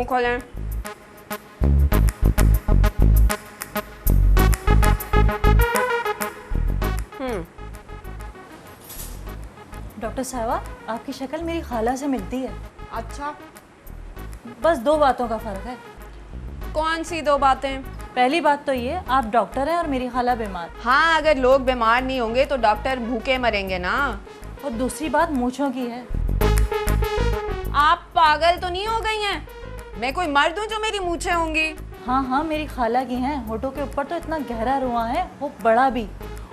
मुंह खोलें। डॉक्टर साहबा, आपकी शक्ल मेरी खाला से मिलती है। अच्छा, बस 2 बातों का फर्क है। कौन सी 2 बातें? पहली बात तो ये, आप डॉक्टर हैं और मेरी खाला बीमार। हाँ, अगर लोग बीमार नहीं होंगे तो डॉक्टर भूखे मरेंगे ना। और दूसरी बात मूंछों की है। आप पागल तो नहीं हो गई हैं? मैं कोई मर्द हूँ जो मेरी मूंछें होंगी? हाँ हाँ, मेरी खाला की हैं। होठों के ऊपर तो इतना गहरा रुआं है, वो बड़ा भी।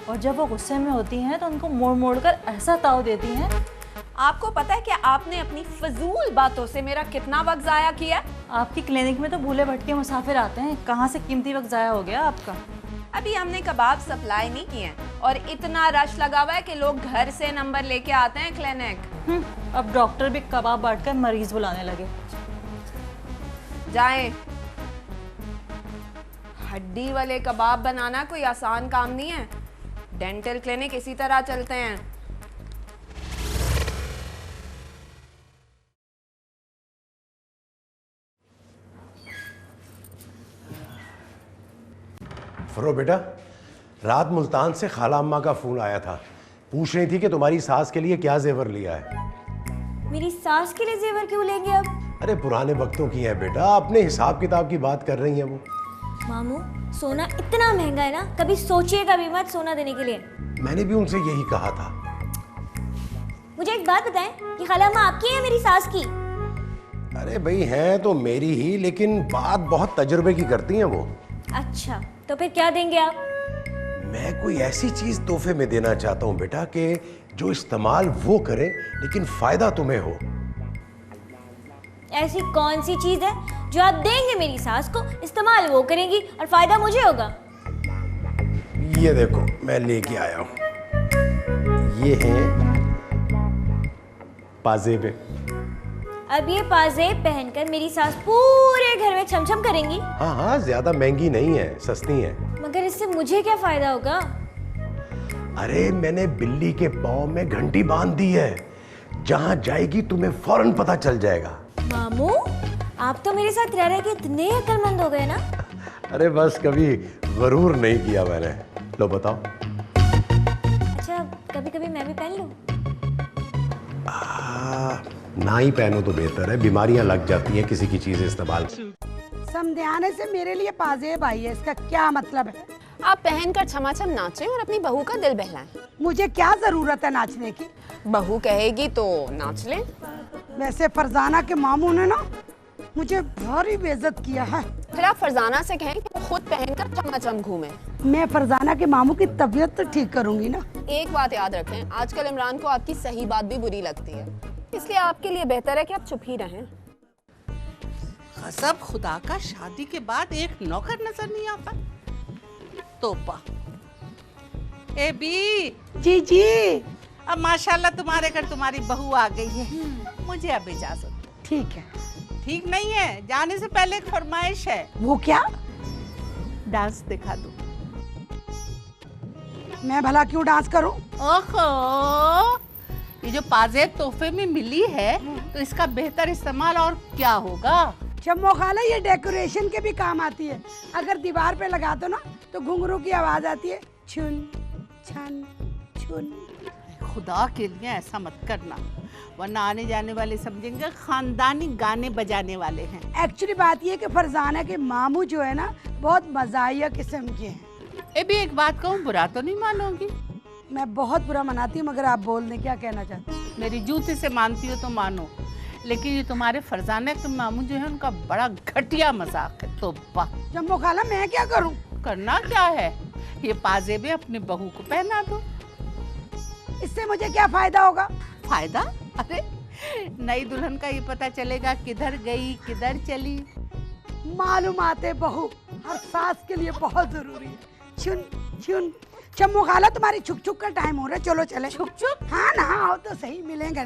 और जब वो गुस्से में होती हैं तो उनको मोड़ मोड़ कर ऐसा ताव देती हैं। आपको पता है कि आपने अपनी फजूल बातों से मेरा कितना वक्त जाया किया? आपकी क्लिनिक में तो भूले भटके मुसाफिर आते हैं, कहाँ से कीमती वक्त जाया हो गया आपका। अभी हमने कबाब सप्लाई नहीं किए हैं और इतना रश लगा हुआ है कि लोग घर से नंबर लेके आते हैं क्लिनिक। अब डॉक्टर भी कबाब बांटकर मरीज बुलाने लगे। जाएं। हड्डी वाले कबाब बनाना कोई आसान काम नहीं है। डेंटल क्लिनिक इसी तरह चलते हैं। फरो बेटा, रात मुल्तान से खाला अम्मा का फोन आया था। पूछ रही थी कि तुम्हारी सास के लिए क्या जेवर लिया है। मेरी सास के लिए जेवर क्यों लेंगे अब? अरे पुराने वक्तों की है बेटा, अपने हिसाब किताब की बात कर रही है वो। मामू, सोना इतना महंगा है ना, कभी सोचिएगा भी मत सोना देने के लिए। मैंने भी उनसे यही कहा था। मुझे एक बात बताएं कि खाला अम्मा आपकी है मेरी सास की? अरे भाई हैं तो मेरी ही, लेकिन बात बहुत तजुर्बे की करती हैं वो। अच्छा, तो फिर क्या देंगे आप? मैं कोई ऐसी चीज तोहफे में देना चाहता हूँ बेटा कि जो इस्तेमाल वो करे लेकिन फायदा तुम्हें हो। ऐसी कौन सी चीज है जो आप देंगे मेरी सास को, इस्तेमाल वो करेंगी और फायदा मुझे होगा? ये देखो मैं लेके आया हूँ, ये हैं पाजेबे। अब ये पाजेब पहनकर मेरी सास पूरे घर में छमछम करेंगी? हाँ हाँ, ज्यादा महंगी नहीं है, सस्ती है। मगर इससे मुझे क्या फायदा होगा? अरे मैंने बिल्ली के पाँव में घंटी बांध दी है, जहां जाएगी तुम्हें फौरन पता चल जाएगा। मामू, आप तो मेरे साथ रह रहे के इतने अक्लमंद हो गए ना। अरे बस कभी गरूर नहीं किया मैंने। लो बताओ। अच्छा, कभी कभी मैं भी पहन लूं? ना ही पहनो तो बेहतर है, बीमारियां लग जाती हैं किसी की चीज इस्तेमाल। समझाने से मेरे लिए पाजेब आई है, इसका क्या मतलब है? आप पहनकर छमाछम नाचें और अपनी बहू का दिल बहलाएं। मुझे क्या जरूरत है नाचने की? बहू कहेगी तो नाच लें। वैसे फरजाना के मामू ने ना मुझे भारी बेइज्जत किया है। फिर आप फरजाना से कहें कि वो खुद पहनकर छमाछम घूमे। मैं फरजाना के मामू की तबीयत तो ठीक करूंगी ना। एक बात याद रखें, आजकल इमरान को आपकी सही बात भी बुरी लगती है, इसलिए आपके लिए बेहतर है कि आप चुप ही रहें। गजब खुदा का, शादी के बाद एक नौकर नजर नहीं आता। तोपा। A B. जी जी। अब माशाल्लाह तुम्हारे घर तुम्हारी बहू आ गई है, मुझे अब इजाजत दो। ठीक है। ठीक नहीं है, जाने से पहले एक फरमाइश है। वो क्या? डांस दिखा दो। मैं भला क्यों डांस करूं? ओहो, ये जो पाजेब तोहफे में मिली है तो इसका बेहतर इस्तेमाल और क्या होगा? शम्मो खाला, ये डेकोरेशन के भी काम आती है। अगर दीवार पे लगा दो ना तो घुंघरू की आवाज आती है, छुन छन छुन। खुदा के लिए ऐसा मत करना, वरना आने जाने वाले समझेंगे खानदानी गाने बजाने वाले हैं। एक्चुअली बात ये कि फरजाना के मामू जो है ना बहुत मजाहिया किस्म के हैं। ए भी एक बात कहूँ, बुरा तो नहीं मानोगी? मैं बहुत बुरा मनाती हूँ, मगर आप बोल दें क्या कहना चाहते हैं? मेरी जूती से मानती हो तो मानो, लेकिन ये तुम्हारे फरजाना के मामू जो है उनका बड़ा घटिया मजाक है। तो वाह। शम्मो खाला, मैं क्या करूँ? करना क्या है, ये पाजेबे अपने बहू को पहना दो। इससे मुझे क्या फायदा होगा? फायदा? अरे नई दुल्हन का ये पता चलेगा किधर गई किधर चली। मालूमाते बहू हर सास के लिए बहुत जरूरी है। छुन छुन। शम्मो खाला, तुम्हारी छुक छुक का टाइम हो रहा है, चलो चले। छुप छुप? हाँ ना, आओ तो सही, मिलेंगे।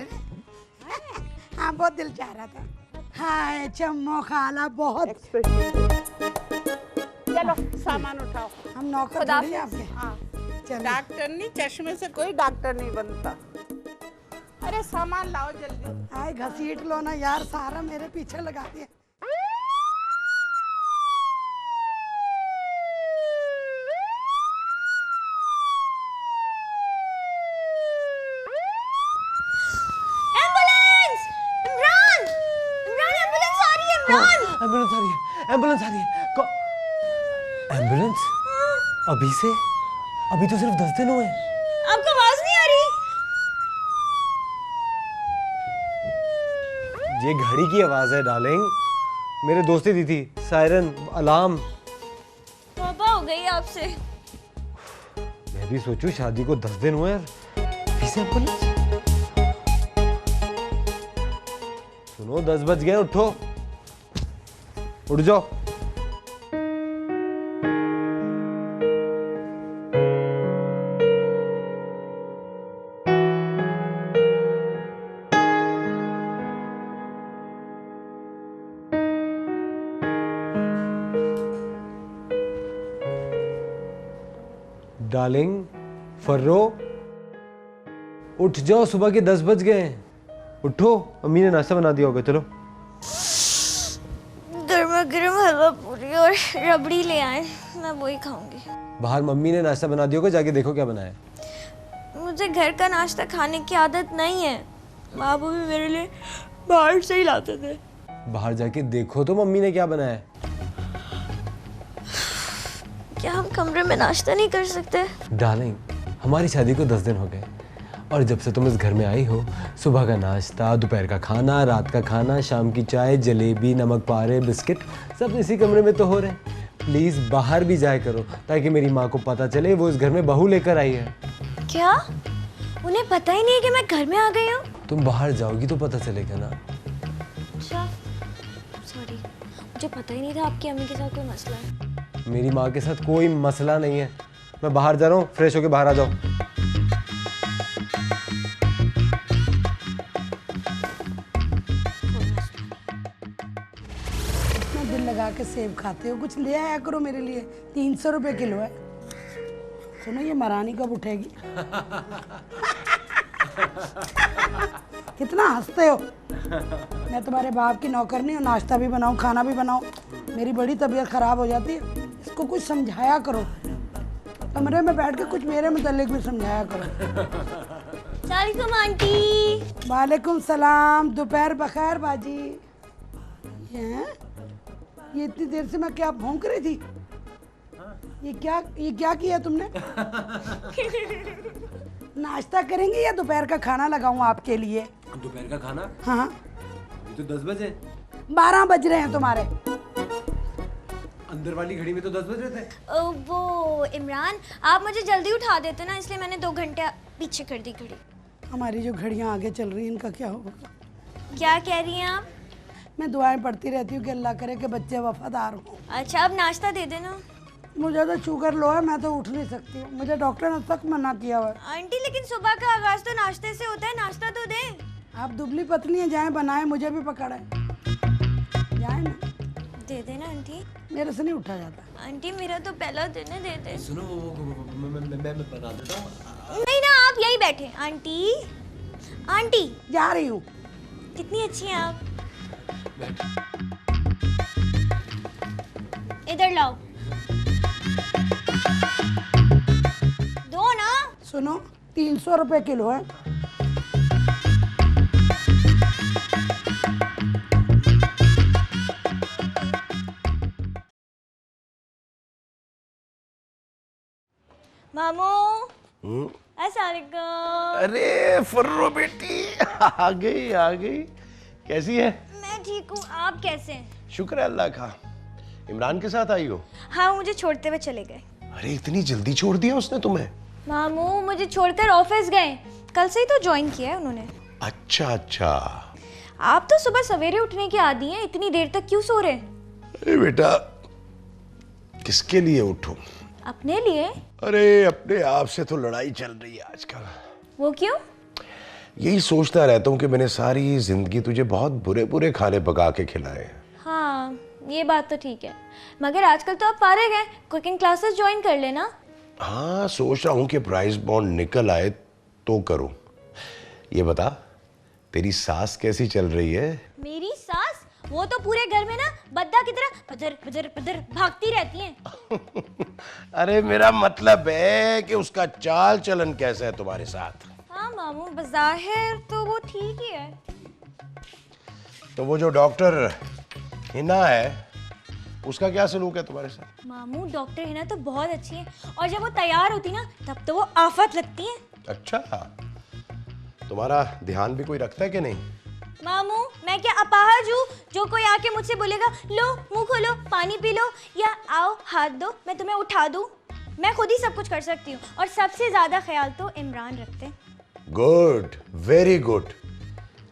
हाँ, बहुत दिल चाह रहा था। हाय शम्मो खाला, बहुत। चलो सामान उठाओ। हम नौकर थोड़ी हैं आपके। हाँ, चलो। डॉक्टर नहीं, चश्मे से कोई डॉक्टर नहीं बनता। अरे सामान लाओ जल्दी। हाय घसीट लो ना यार, सारा मेरे पीछे लगा दिया। एम्बुलेंस आ रही है, एम्बुलेंस आ रही है। एम्बुलेंस? अभी से? अभी तो सिर्फ 10 दिन हुए। आपको आवाज नहीं आ रही? ये घड़ी की आवाज है डार्लिंग, मेरे दोस्त ने दी थी, सायरन अलार्म। पापा हो गई आपसे। मैं भी सोचूं शादी को 10 दिन हुए यार, अभी से एम्बुलेंस। सुनो 10 बज गए, उठो, उठ जाओ। डार्लिंग, फर्रो, उठ जाओ, सुबह के 10 बज गए हैं। उठो, अम्मी ने नाश्ता बना दिया होगा, चलो। गर्मा गर्म हलवा पूरी और रबड़ी ले आए, मैं वही खाऊंगी। बाहर मम्मी ने नाश्ता बना दिया होगा, जाके देखो क्या बनाया है। मुझे घर का नाश्ता खाने की आदत नहीं है, बाबू भी मेरे लिए बाहर से ही लाते थे। बाहर जाके देखो तो मम्मी ने क्या बनाया है। क्या हम कमरे में नाश्ता नहीं कर सकते? डार्लिंग, हमारी शादी को 10 दिन हो गए और जब से तुम इस घर में आई हो, सुबह का नाश्ता, दोपहर का खाना, रात का खाना, शाम की चाय, जलेबी, नमक पारे, बिस्किट सब इसी कमरे में तो हो रहे हैं। प्लीज बाहर भी जाया करो ताकि मेरी माँ को पता चले वो इस घर में बहू लेकर आई है। क्या? उन्हें पता ही नहीं है कि मैं घर में आ गई हूँ? तुम बाहर जाओगी तो पता चलेगा ना। अच्छा, सॉरी, मुझे पता ही नहीं था आपकी अम्मी के साथ कोई मसला है। मेरी माँ के साथ कोई मसला नहीं है। मैं बाहर जा रहा हूँ, फ्रेश होके बाहर आ जाओ। इतना दिल लगा के सेब खाते हो, कुछ ले आया करो मेरे लिए। 300 रुपए किलो है। सुनो, ये महारानी कब उठेगी? कितना हंसते हो। मैं तुम्हारे बाप की नौकर नहीं हूँ, नाश्ता भी बनाऊँ, खाना भी बनाऊँ। मेरी बड़ी तबीयत खराब हो जाती है। इसको कुछ समझाया करो, कमरे में बैठ के कुछ मेरे मुतालिक भी समझाया करो। सलाम आंटी। वालेकुम सलाम, दोपहर बखैर बाजी। ये इतनी देर से मैं क्या भौंक रही थी? ये क्या किया तुमने? नाश्ता करेंगे या दोपहर का खाना लगाऊं आपके लिए? दोपहर का खाना? हाँ, अभी तो 10 बजे। 12 बज रहे हैं तुम्हारे। अंदर वाली घड़ी में तो 10 बज रहे थे। वो इमरान, आप मुझे जल्दी उठा देते ना, इसलिए मैंने 2 घंटे पीछे कर दी घड़ी। हमारी जो घड़ियां आगे चल रही हैं, इनका क्या होगा? क्या कह रही हैं आप? मैं दुआएं पढ़ती रहती हूँ कि अल्लाह करे कि बच्चे वफादार हों। अच्छा, अब नाश्ता दे देना। मुझे तो शुगर लो है, मैं तो उठ नहीं सकती हूँ। मुझे डॉक्टर ने सख्त मना किया हुआ है। आंटी, लेकिन सुबह का आगाज तो नाश्ते से होता है, नाश्ता तो दें। आप दुबली पतली हैं, जाए बनाए, मुझे भी पकड़े। जाए ना, दे देना आंटी। मेरे से नहीं उठा जाता। आंटी, मेरा तो पहला दिन है, दे दे। सुनो, मैं बना देता हूँ। नहीं ना, आप यही बैठे। आंटी, आंटी जा रही हूँ। कितनी अच्छी हैं आप। इधर लाओ, दो ना। सुनो, 300 रुपए किलो है। मामू, अस्सलाम वालेकुम। अरे फर्रो बेटी, आ गई। कैसी है? मैं ठीक हूँ, आप कैसे हैं? शुक्र है अल्लाह का। इमरान के साथ आई हो? हाँ, मुझे छोड़ते हुए चले गए। अरे इतनी जल्दी छोड़ दिया उसने तुम्हें? मामू, मुझे छोड़कर ऑफिस गए। कल से ही तो ज्वाइन किया है उन्होंने। अच्छा। आप तो सुबह सवेरे उठने के आदी हैं, इतनी देर तक क्यों सो रहे? अरे बेटा, किसके लिए उठूं? अपने लिए? अरे अपने आप से तो लड़ाई चल रही है आजकल। वो क्यों? यही सोचता रहता हूँ कि मैंने सारी जिंदगी तुझे बहुत बुरे खाने पका के खिलाए। हाँ, ये बात तो ठीक है, मगर आजकल तो आप फारिग हैं, कुकिंग क्लासेस ज्वाइन कर लेना। हाँ, सोच रहा हूँ कि प्राइस बॉन्ड निकल आए तो करूँ। ये बता, तेरी सास कैसी चल रही है? मेरी सास? वो तो पूरे घर में ना बद्दा की तरह पदर पदर पदर भागती रहती हैं। अरे मेरा मतलब है कि उसका चाल चलन कैसा है तुम्हारे साथ? हाँ मामू, बज़ाहिर तो वो ठीक ही है। तो वो जो डॉक्टर हिना है, उसका क्या सलूक है तुम्हारे साथ? मामू डॉक्टर है ना तो बहुत अच्छी है, और जब वो तैयार होती ना तब तो वो आफत लगती है। अच्छा, तुम्हारा ध्यान भी कोई रखता है कि नहीं? मामू मैं क्या अपाहज हूँ जो कोई आके मुझसे बोलेगा लो मुंह खोलो पानी पी लो या आओ हाथ दो मैं तुम्हें उठा दूँ? मैं खुद ही सब कुछ कर सकती हूँ, और सबसे ज्यादा ख्याल तो इमरान रखते हैं। Good, very good.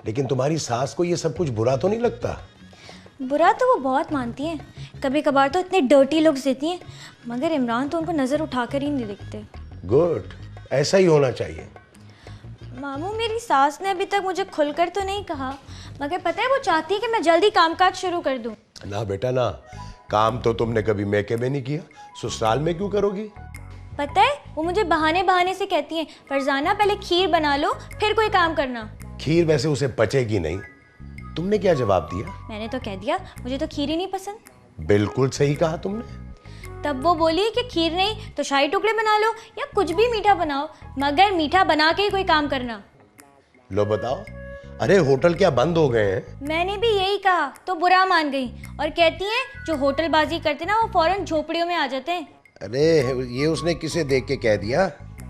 लेकिन तुम्हारी सास को ये सब कुछ बुरा तो नहीं लगता? बुरा तो वो बहुत मानती हैं, कभी कभार तो इतने डर्टी लुक्स देती हैं, मगर इमरान तो उनको नज़र उठाकर ही नहीं देखते। गुड, ऐसा ही होना चाहिए। मामू मेरी सास ने अभी तक मुझे खुलकर तो नहीं कहा, मगर पता है वो चाहती है कि मैं जल्दी कामकाज शुरू कर दूं। ना बेटा ना, काम तो तुमने कभी मैके में नहीं किया, ससुराल में क्यों करोगी? पता है वो मुझे बहाने बहाने से कहती हैं फरजाना पहले खीर बना लो फिर कोई काम करना। खीर वैसे उसे पचेगी नहीं। तुमने क्या जवाब दिया? मैंने तो कह दिया मुझे तो खीर ही नहीं पसंद। बिल्कुल सही कहा तुमने। तब वो बोली कि खीर नहीं तो शाही टुकड़े बना लो या कुछ भी मीठा बनाओ, मगर मीठा बना के ही कोई काम करना। लो बताओ, अरे होटल क्या बंद हो गए हैं? मैंने भी यही कहा तो बुरा मान गई, और कहती हैं जो होटलबाजी करते ना वो फौरन झोपड़ियों में आ जाते हैं। अरे ये उसने किसे देख के कह दिया?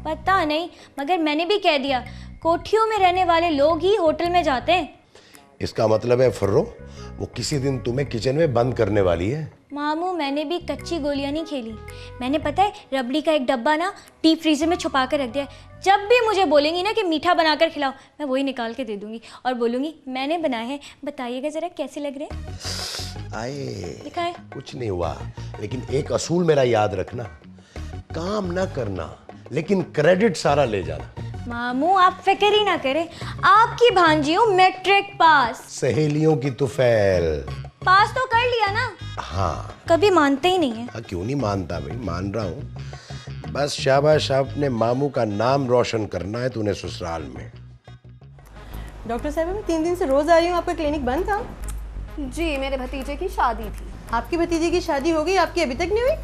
पता नहीं, मगर मैंने भी कह दिया कोठियों में रहने वाले लोग ही होटल में जाते हैं। इसका मतलब है फर्रो वो किसी दिन तुम्हें किचन में बंद करने वाली है। मामू मैंने भी कच्ची गोलियां नहीं खेली, मैंने पता है रबड़ी का एक डब्बा ना डीप फ्रीजर में छुपा कर रख दिया है। जब भी मुझे बोलेंगी ना कि मीठा बनाकर खिलाओ मैं वही निकाल के दे दूंगी और बोलूंगी मैंने बनाए हैं, बताइएगा जरा कैसे लग रहे हैं। आए दिखाए कुछ नहीं हुआ, लेकिन एक असूल मेरा याद रखना, काम ना करना लेकिन क्रेडिट सारा ले जाना। मामू आप फिक्र ही ना करें, आपकी भांजी हूँ मैट्रिक पास। सहेलियों की तो फैल पास तो कर लिया ना। हाँ, कभी मानते ही नहीं है। हाँ क्यों नहीं मानता भाई, मान रहा हूँ। बस शाबाश, अपने मामू का नाम रोशन करना है तूने ससुराल में। डॉक्टर साहब मैं 3 दिन से रोज आ रही हूँ, आपका क्लिनिक बंद था? जी मेरे भतीजे की शादी थी। आपकी भतीजे की शादी हो गई, आपकी अभी तक नहीं हुई?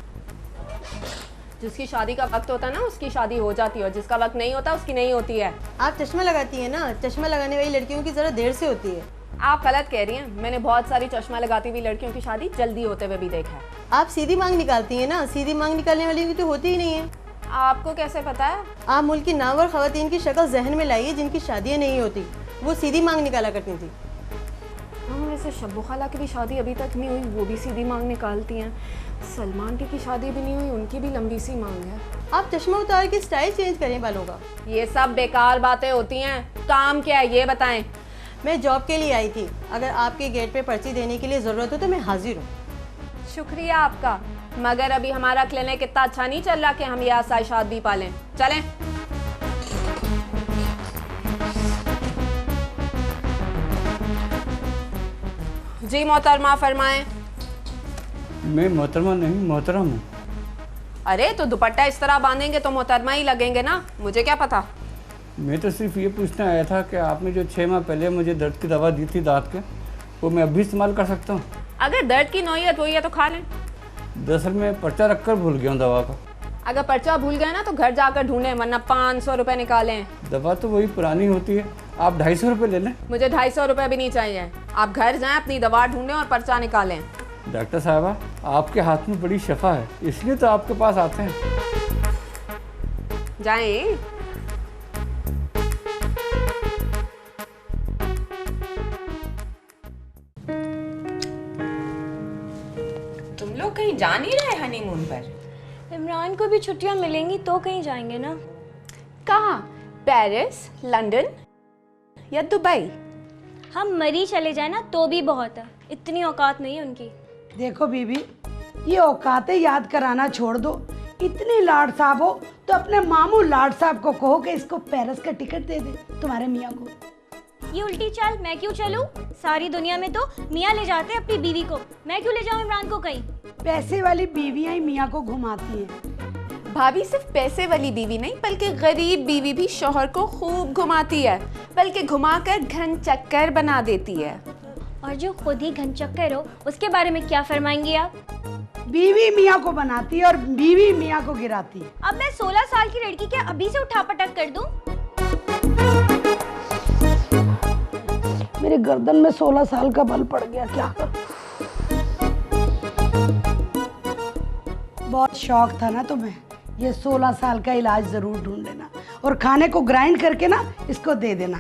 जिसकी शादी का वक्त होता है ना उसकी शादी हो जाती है, और जिसका वक्त नहीं होता उसकी नहीं होती है। आप चश्मा लगाती हैं ना, चश्मा लगाने वाली लड़कियों की जरा देर से होती है। आप गलत कह रही हैं, मैंने बहुत सारी चश्मा लगाती हुई लड़कियों की शादी जल्दी होते हुए भी देखा है। आप सीधी मांग निकालती हैं ना, सीधी मांग निकालने वाली की तो होती ही नहीं है। आपको कैसे पता है? आप मुल्क की नामवर खवातीन की शक्ल जहन में लाइए जिनकी शादियाँ नहीं होती, वो सीधी मांग निकाला करती थी। हाँ वैसे शब्बो खाला की भी शादी अभी तक नहीं हुई, वो भी सीधी मांग निकालती हैं। सलमान की शादी भी नहीं हुई, उनकी भी लंबी सी मांग है। आप चश्मा उतार के स्टाइल चेंज करें बालों का। ये सब बेकार बातें होती हैं, काम क्या है ये बताएं। मैं जॉब के लिए आई थी, अगर आपके गेट पे पर्ची देने के लिए ज़रूरत हो तो मैं हाजिर हूँ। शुक्रिया आपका, मगर अभी हमारा क्लिनिक इतना अच्छा नहीं चल रहा कि हम ये आसाइशात भी पालें। चलें। जी मोहतरमा फरमाएं। मैं मोहतरमा नहीं मोहतरम हूँ। अरे तो दुपट्टा इस तरह बांधेंगे तो मोहतरमा ही लगेंगे ना, मुझे क्या पता। मैं तो सिर्फ ये पूछने आया था कि आपने जो 6 माह पहले मुझे दर्द की दवा दी थी दांत के, वो मैं अभी इस्तेमाल कर सकता हूँ? अगर दर्द की नौयत हुई है तो खा लें। दरअसल मैं पर्चा रखकर भूल गया हूँ दवा का। अगर पर्चा भूल गए ना तो घर जाकर ढूंढें, वरना 500 रुपए निकालें। दवा तो वही पुरानी होती है, आप 250 रुपये ले लें। मुझे 250 रुपए भी नहीं चाहिए, आप घर जाएं, अपनी दवा ढूंढें और पर्चा निकालें। डॉक्टर साहबा आपके हाथ में बड़ी शफा है, इसलिए तो आपके पास आते हैं। जाएं। तुम लोग कहीं जा नहीं रहे हनीमून पर? इमरान को भी छुट्टियां मिलेंगी तो कहीं जाएंगे ना। कहाँ? पेरिस, लंदन या दुबई? हम मरी चले जाए ना तो भी बहुत है, इतनी औकात नहीं है उनकी। देखो बीबी, ये औकातें याद कराना छोड़ दो। इतनी लाड साहब हो तो अपने मामू लाड साहब को कहो कि इसको पेरिस का टिकट दे दे तुम्हारे मियाँ को। ये उल्टी चाल मैं क्यों चलूं? सारी दुनिया में तो मियाँ ले जाते हैं अपनी बीवी को, मैं क्यों ले जाऊं इमरान को कहीं? पैसे वाली बीवियां ही मियाँ को घुमाती हैं। भाभी सिर्फ पैसे वाली बीवी नहीं बल्कि गरीब बीवी भी शौहर को खूब घुमाती है, बल्कि घुमाकर घन चक्कर बना देती है। और जो खुद ही घन चक्कर हो उसके बारे में क्या फरमाएंगी आप? बीवी मियाँ को बनाती है और बीवी मियाँ को गिराती है। अब मैं 16 साल की लड़की क्या अभी से उठा पटक कर दूं? मेरे गर्दन में 16 साल का बल पड़ गया, क्या करूं? बहुत शौक था ना तुम्हें, ये 16 साल का इलाज जरूर ढूंढ लेना और खाने को ग्राइंड करके ना इसको दे देना।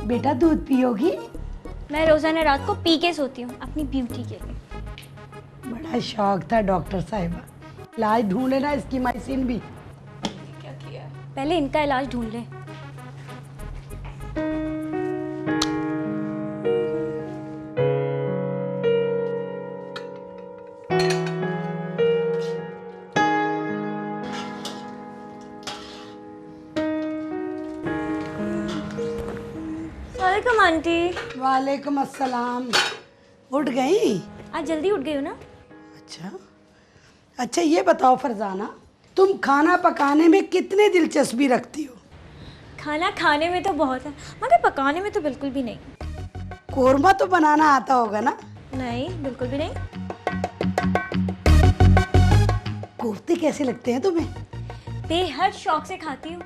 बेटा दूध पियोगी? मैं रोज़ाना रात को पी के सोती हूँ अपनी ब्यूटी के लिए। बड़ा शौक था डॉक्टर साहिबा, इलाज ढूंढ लेना इसकी माइसिन भी। पहले इनका इलाज ढूंढ लें। वालेकुम आंटी। वालेकुम अस्सलाम। उठ गई? आज जल्दी उठ गई हो ना? अच्छा ये बताओ फरजाना, तुम खाना पकाने में कितनी दिलचस्पी रखती हो? खाना खाने में तो बहुत है, मगर पकाने में तो बिल्कुल भी नहीं। कोरमा तो बनाना आता होगा ना? नहीं, बिल्कुल भी नहीं। कोफ्ते कैसे लगते हैं तुम्हें? बेहद शौक से खाती हूँ।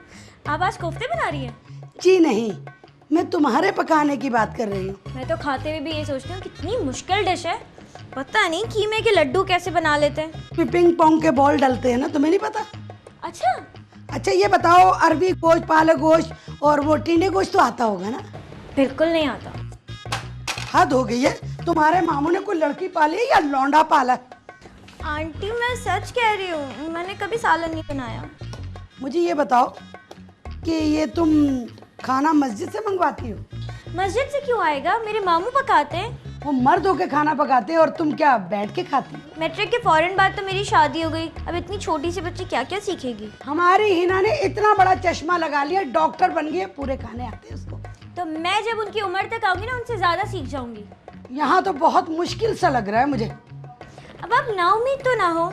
आप आज कोफ्ते बना रही हैं? जी नहीं, मैं तुम्हारे पकाने की बात कर रही हूँ। मैं तो खाते हुए भी ये सोचती हूँ कितनी मुश्किल डिश है। पता नहीं कीमे के लड्डू कैसे बना लेते हैं। पिंग पोंग के बॉल डलते हैं ना, तुम्हें नहीं पता? अच्छा ये बताओ, अरबी गोश्त, पालक गोश्त और वो टिंडे गोश्त तो आता होगा ना? बिल्कुल नहीं आता। हद हो गई है, तुम्हारे मामू ने कोई लड़की पाली है या लौंडा पाला? आंटी मैं सच कह रही हूँ, मैंने कभी सालन नहीं बनाया। मुझे ये बताओ कि ये तुम खाना मस्जिद से मंगवाती हो? मस्जिद से क्यों आएगा, मेरे मामू पकाते हैं। वो मर्द होके खाना पकाते हैं और तुम क्या बैठ के खाती हो? मैट्रिक के फौरन बाद तो मेरी शादी हो गई, अब इतनी छोटी सी बच्ची क्या क्या सीखेगी। हमारी हिना ने इतना बड़ा चश्मा लगा लिया, डॉक्टर बन गई, पूरे खाने आते हैं उसको। तो मैं जब उनकी उम्र तक आऊंगी ना, उनसे ज्यादा सीख जाऊंगी। यहाँ तो बहुत मुश्किल सा लग रहा है मुझे। अब आप नाउम्मीद तो ना हो,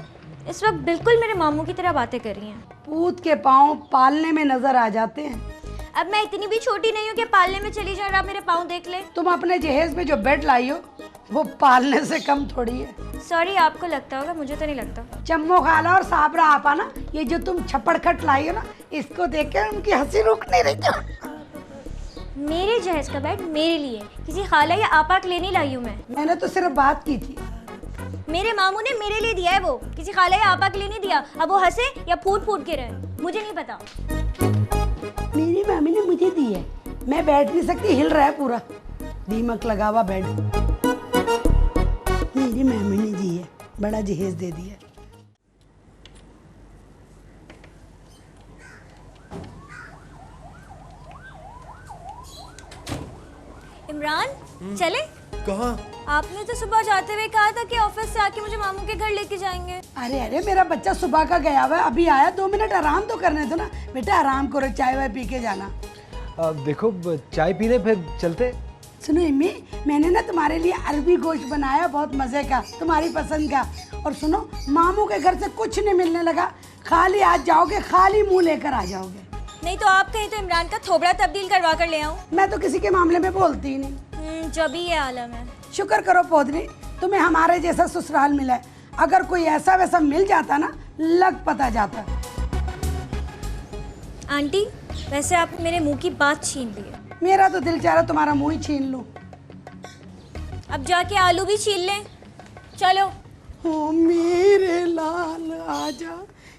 इस वक्त बिल्कुल मेरे मामू की तरह बातें कर रही हैं। पूत के पाँव पालने में नजर आ जाते हैं। अब मैं इतनी भी छोटी नहीं हूँ कि पालने में चली जाऊँ और आप मेरे पाँव देख ले। तुम अपने जहेज में जो बेड लाई हो वो पालने से कम थोड़ी है। सॉरी, आपको लगता होगा, मुझे तो नहीं लगता। चम्मो खाला और साबरा आपा ना, ये जो तुम छप्पड़खट लाई हो ना, इसको देख कर उनकी हंसी रुक नहीं रही। मेरे जहेज का बेड मेरे लिए, किसी खाला या आपा के लिए नहीं लाई हूँ मैं। मैंने तो सिर्फ बात की थी। मेरे मामू ने मेरे लिए दिया है, वो किसी खाला या आपा के लिए नहीं दिया। अब वो हंसे या फूट फूट के रहे, मुझे नहीं पता। मेरी मामी ने मुझे दी है, मैं बैठ नहीं सकती, हिल रहा है पूरा। दीमक लगा हुआ बेड मेरी मामी ने दी है, बड़ा जहेज दे दिया। इमरान चले? कहाँ? आपने तो सुबह जाते हुए कहा था कि ऑफिस से आके मुझे मामू के घर लेके जाएंगे। अरे मेरा बच्चा सुबह का गया हुआ है, अभी आया, 2 मिनट आराम तो करने दो ना। बेटा आराम करो, चाय वाय पी के जाना। देखो चाय पीने फिर चलते। सुनो इम्मी, मैंने ना तुम्हारे लिए अरबी गोश्त बनाया, बहुत मजे का, तुम्हारी पसंद का। और सुनो, मामू के घर से कुछ नहीं मिलने लगा, खाली आज जाओगे, खाली मुंह लेकर आ जाओगे। नहीं तो आप कहीं तो इमरान का थोबड़ा तब्दील करवा कर ले आऊं। मैं तो किसी के मामले में बोलती ही नहीं। जब ही ये आलम है। शुक्र करो पोदनी, तुम्हें हमारे जैसा ससुराल मिला है। अगर कोई ऐसा वैसा मिल जाता ना, लग पता जाता। आंटी वैसे आप मेरे मुंह की बात छीन ली है। मेरा तो दिल चाह रहा तुम्हारा मुंह ही छीन लूं। अब जाके आलू भी छीन लें। चलो। ओ मेरे लाल आजा।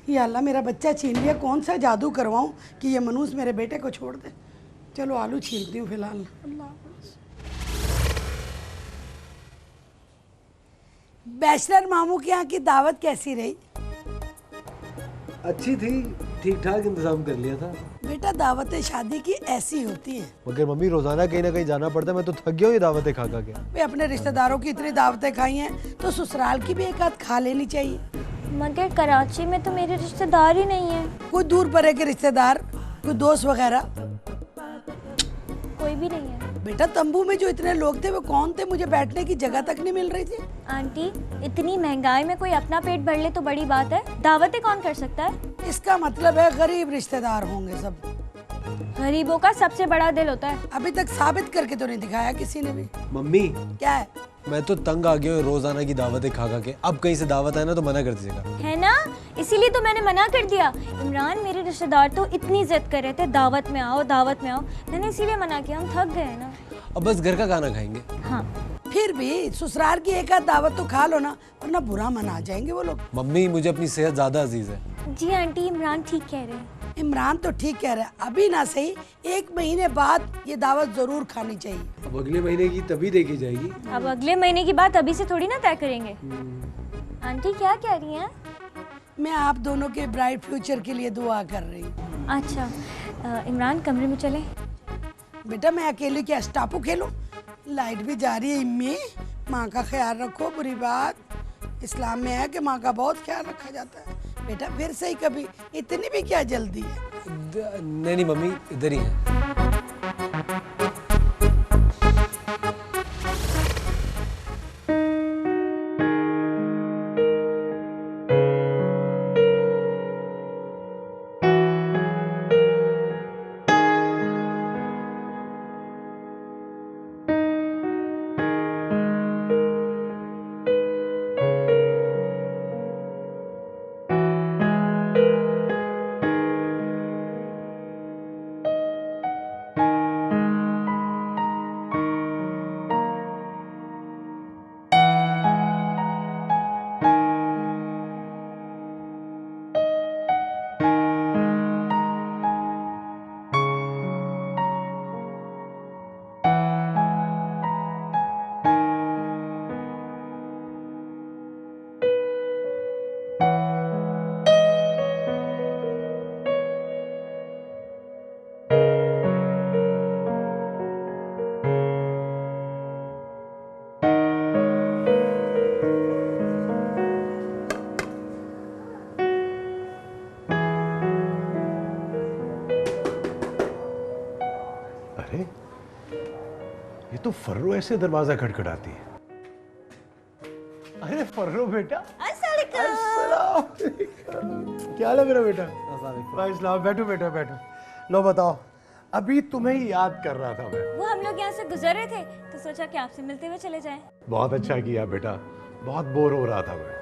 या अल्लाह, मेरा बच्चा छीन लिया, कौन सा जादू करवाऊं कि ये मनूस मेरे बेटे को छोड़ दे। चलो आलू छीलती हूँ फिलहाल। बैचलर मामू के यहाँ की दावत कैसी रही? अच्छी थी, ठीक ठाक इंतजाम कर लिया था। बेटा दावतें शादी की ऐसी होती हैं। मगर मम्मी रोजाना कहीं ना कहीं जाना पड़ता है, मैं तो थक गया हूँ ये दावतें खा खा के। वे अपने रिश्तेदारों की इतनी दावतें खाई हैं तो ससुराल की भी एक आध खा लेनी चाहिए। मगर कराची में तो मेरे रिश्तेदार ही नहीं है। कोई दूर परे के रिश्तेदार, कोई दोस्त वगैरह? कोई भी नहीं है। बेटा तंबू में जो इतने लोग थे वो कौन थे? मुझे बैठने की जगह तक नहीं मिल रही थी। आंटी इतनी महंगाई में कोई अपना पेट भर ले तो बड़ी बात है, दावतें कौन कर सकता है? इसका मतलब है गरीब रिश्तेदार होंगे सब। गरीबों का सबसे बड़ा दिल होता है। अभी तक साबित करके तो नहीं दिखाया किसी ने भी। मम्मी क्या है? मैं तो तंग आ गया हूँ रोजाना की दावतें खा खा के। अब कहीं से दावत आए ना तो मना कर दीजिएगा। है ना, इसीलिए तो मैंने मना कर दिया। इमरान मेरे रिश्तेदार तो इतनी जिद कर रहे थे दावत में आओ दावत में आओ, मैंने इसीलिए मना किया। हम थक गए ना। अब बस घर का खाना खाएंगे। हाँ। फिर भी ससुराल की एक आध दावत तो खा लो ना, वरना बुरा मना जाएंगे वो लोग। मम्मी मुझे अपनी सेहत ज़्यादा अजीज़ है। जी आंटी, इमरान ठीक कह रहे हैं। इमरान तो ठीक कह रहा है, अभी ना सही 1 महीने बाद ये दावत जरूर खानी चाहिए। अब अगले महीने की तभी देखी जाएगी। अब अगले महीने की बात अभी से थोड़ी ना तय करेंगे। आंटी क्या कह रही हैं? मैं आप दोनों के ब्राइट फ्यूचर के लिए दुआ कर रही हूँ। अच्छा इमरान कमरे में चले। बेटा मैं अकेले क्या स्टापू खेलूं? लाइट भी जा रही है। इम्मी माँ का ख्याल रखो, बुरी बात इस्लाम में है कि माँ का बहुत ख्याल रखा जाता है। बेटा फिर सही कभी, इतनी भी क्या जल्दी है? नहीं मम्मी, इधर ही है। ये तो फर्रो ऐसे दरवाजा खटखटाती है। अरे फर्रो बेटा, अस्सलाम। क्या हाल है मेरा बेटा? अस्सलाम। बैठो बेटा बैठो। लो बताओ, अभी तुम्हें ही याद कर रहा था मैं। वो हम लोग यहाँ से गुजर रहे थे तो सोचा कि आपसे मिलते हुए चले जाएं। बहुत अच्छा किया बेटा, बहुत बोर हो रहा था मैं।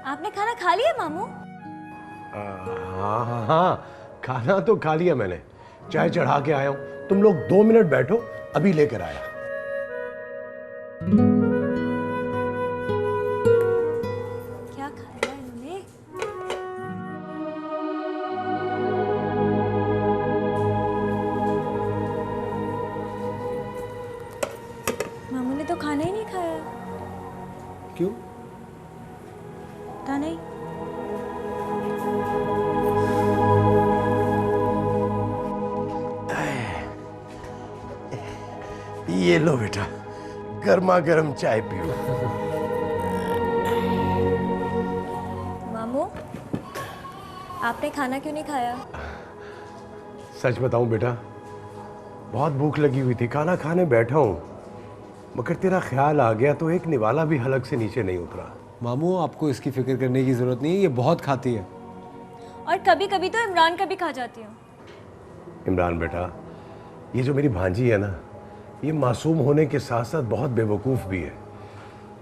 आपने खाना खा लिया मामू? हाँ हाँ हाँ, खाना तो खा लिया मैंने, चाय चढ़ा के आया हूँ। तुम लोग 2 मिनट बैठो, अभी लेकर आया। क्या खाया इन्होंने? मामू ने तो खाना ही नहीं खाया। क्यों? पता नहीं। ये लो बेटा, गर्मा गर्म चाय पियो। मामू आपने खाना क्यों नहीं खाया? सच बताऊं बेटा, बहुत भूख लगी हुई थी, खाना खाने बैठा हूं, मगर तेरा ख्याल आ गया तो एक निवाला भी हलक से नीचे नहीं उतरा। मामू आपको इसकी फिक्र करने की जरूरत नहीं है, ये बहुत खाती है। और कभी कभी तो इमरान का भी खा जाती हूँ। इमरान बेटा, ये जो मेरी भांजी है ना, ये मासूम होने के साथ साथ बहुत बेवकूफ़ भी है।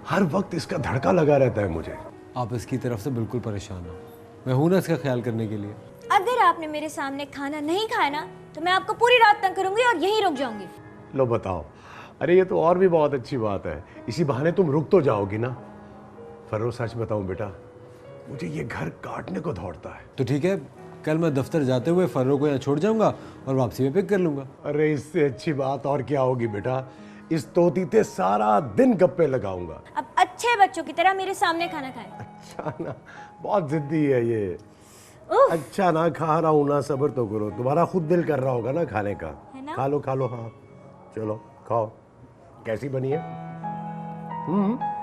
हर वक्त इसका धड़का लगा रहता है मुझे। आप इसकी तरफ से बिल्कुल परेशान हो, मैं हूं ना इसका ख्याल करने के लिए। अगर आपने मेरे सामने खाना नहीं खाया ना तो मैं आपको पूरी रात तंग करूंगी और यहीं रुक जाऊंगी। लो बताओ, अरे ये तो और भी बहुत अच्छी बात है, इसी बहाने तुम रुक तो जाओगी ना। फर्रो सच बताऊं बेटा, मुझे ये घर काटने को दौड़ता है। तो ठीक है, कल मैं दफ्तर जाते हुए फर्रो को यहाँ छोड़ जाऊंगा और वापसी में पिक कर लूंगा। अरे इससे अच्छी बात और क्या होगी बेटा, इस तोतीते सारा दिन गप्पे लगाऊंगा। अब अच्छे बच्चों की तरह मेरे सामने खाना खाएं। अच्छा ना, बहुत जिद्दी है ये। अच्छा ना, खा रहा हूँ ना, सब्र तो करो, तुम्हारा खुद दिल कर रहा होगा ना खाने का। खा लो खा लो, हाँ चलो खाओ। कैसी बनी है?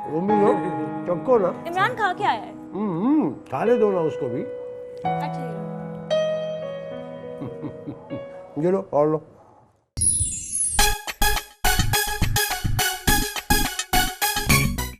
तुम भी लो, चक्को ना। इमरान खा के आया है। खा ले दो ना उसको भी। अच्छा ये लो और लो।